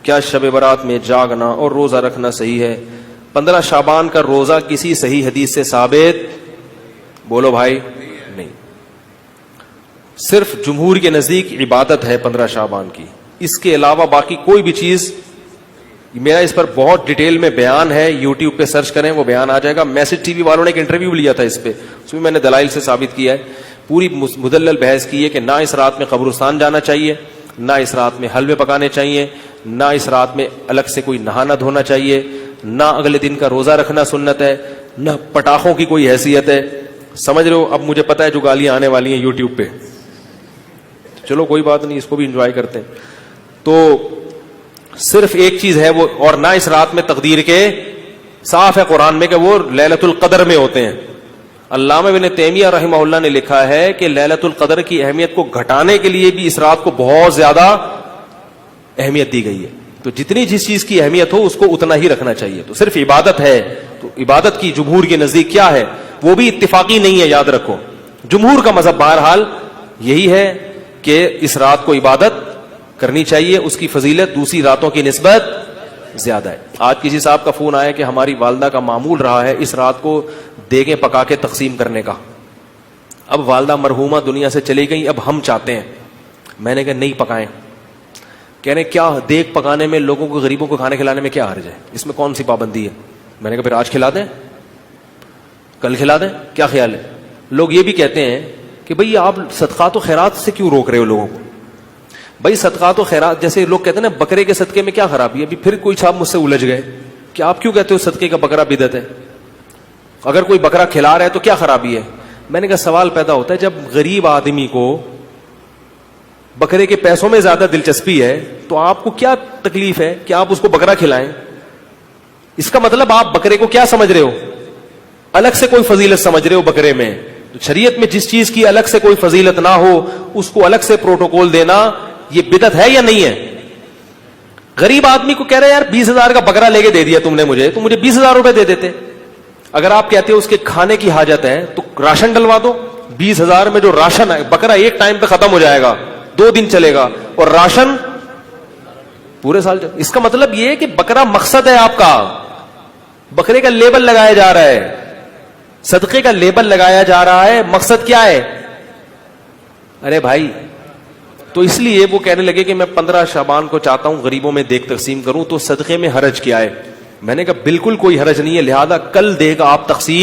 کیا شب برات میں جاگنا اور روزہ رکھنا صحیح ہے؟ 15 شعبان کا روزہ کسی صحیح حدیث سے ثابت بولو بھائی نہیں. صرف جمہور کے نزدیک عبادت ہے 15 شعبان کی, اس کے علاوہ باقی کوئی بھی چیز. میرا اس پر بہت ڈیٹیل میں بیان ہے, یوٹیوب پہ سرچ کریں وہ بیان آ جائے گا. میسج ٹی وی والوں نے ایک انٹرویو لیا تھا اس پہ, اس میں میں نے دلائل سے ثابت کیا ہے, پوری مدلل بحث کی ہے کہ نہ اس رات میں قبرستان جانا چاہیے, نہ اس رات میں حلوے پکانے چاہیے, نہ اس رات میں الگ سے کوئی نہانا دھونا چاہیے, نہ اگلے دن کا روزہ رکھنا سنت ہے, نہ پٹاخوں کی کوئی حیثیت ہے. سمجھ رہے ہو؟ اب مجھے پتا ہے جو گالیاں آنے والی ہیں یوٹیوب پہ, چلو کوئی بات نہیں, اس کو بھی انجوائے کرتے ہیں. تو صرف ایک چیز ہے وہ, اور نہ اس رات میں تقدیر کے, صاف ہے قرآن میں کہ وہ لیلۃ القدر میں ہوتے ہیں. علامہ ابن تیمیہ رحمہ اللہ نے لکھا ہے کہ لیلۃ القدر کی اہمیت کو گھٹانے کے لیے بھی اس رات کو بہت زیادہ اہمیت دی گئی ہے. تو جتنی جس چیز کی اہمیت ہو اس کو اتنا ہی رکھنا چاہیے. تو صرف عبادت ہے, تو عبادت کی جمہور کے نزدیک کیا ہے وہ بھی اتفاقی نہیں ہے, یاد رکھو. جمہور کا مذہب بہرحال یہی ہے کہ اس رات کو عبادت کرنی چاہیے, اس کی فضیلت دوسری راتوں کی نسبت زیادہ ہے. آج کسی صاحب کا فون آیا کہ ہماری والدہ کا معمول رہا ہے اس رات کو دیگیں پکا کے تقسیم کرنے کا. اب والدہ مرحومہ دنیا سے چلی گئی, اب ہم چاہتے ہیں. میں نے کہا نہیں پکائیں. کہہ رہے کیا دیگ پکانے میں, لوگوں کو غریبوں کو کھانے کھلانے میں کیا حرج ہے, اس میں کون سی پابندی ہے؟ میں نے کہا پھر آج کھلا دیں, کل کھلا دیں, کیا خیال ہے؟ لوگ یہ بھی کہتے ہیں کہ بھئی آپ صدقات و خیرات سے کیوں روک رہے ہو لوگوں کو؟ بھائی صدقات و خیرات, جیسے لوگ کہتے ہیں نا بکرے کے صدقے میں کیا خرابی ہے. ابھی پھر کوئی صاحب مجھ سے الجھ گئے کہ آپ کیوں کہتے ہو صدقے کا بکرا بدعت ہے, اگر کوئی بکرا کھلا رہا ہے تو کیا خرابی ہے؟ میں نے کہا سوال پیدا ہوتا ہے, جب غریب آدمی کو بکرے کے پیسوں میں زیادہ دلچسپی ہے تو آپ کو کیا تکلیف ہے کہ آپ اس کو بکرا کھلائیں؟ اس کا مطلب آپ بکرے کو کیا سمجھ رہے ہو, الگ سے کوئی فضیلت سمجھ رہے ہو بکرے میں. شریعت میں جس چیز کی الگ سے کوئی فضیلت نہ ہو اس کو الگ سے پروٹوکول دینا یہ بدعت ہے یا نہیں ہے؟ غریب آدمی کو کہہ رہے یار 20,000 کا بکرا لے کے دے دیا تم نے مجھے, تو مجھے 20,000 روپے دے دیتے. اگر آپ کہتے ہو اس کے کھانے کی حاجت ہے تو راشن ڈلوا دو. 20,000 میں جو راشن ہے, بکرا ایک ٹائم پہ ختم ہو جائے گا, 2 دن چلے گا, اور راشن پورے سال چلے. اس کا مطلب یہ ہے کہ بکرا مقصد ہے آپ کا, بکرے کا لیبل لگایا جا رہا ہے, صدقے کا لیبل لگایا جا رہا ہے, مقصد کیا ہے؟ ارے بھائی, تو اس لیے وہ کہنے لگے کہ میں 15 شعبان کو چاہتا ہوں غریبوں میں دیگ تقسیم کروں, تو صدقے میں حرج کیا ہے؟ میں نے کہا بالکل کوئی حرج نہیں ہے, لہذا کل دیگ آپ تقسیم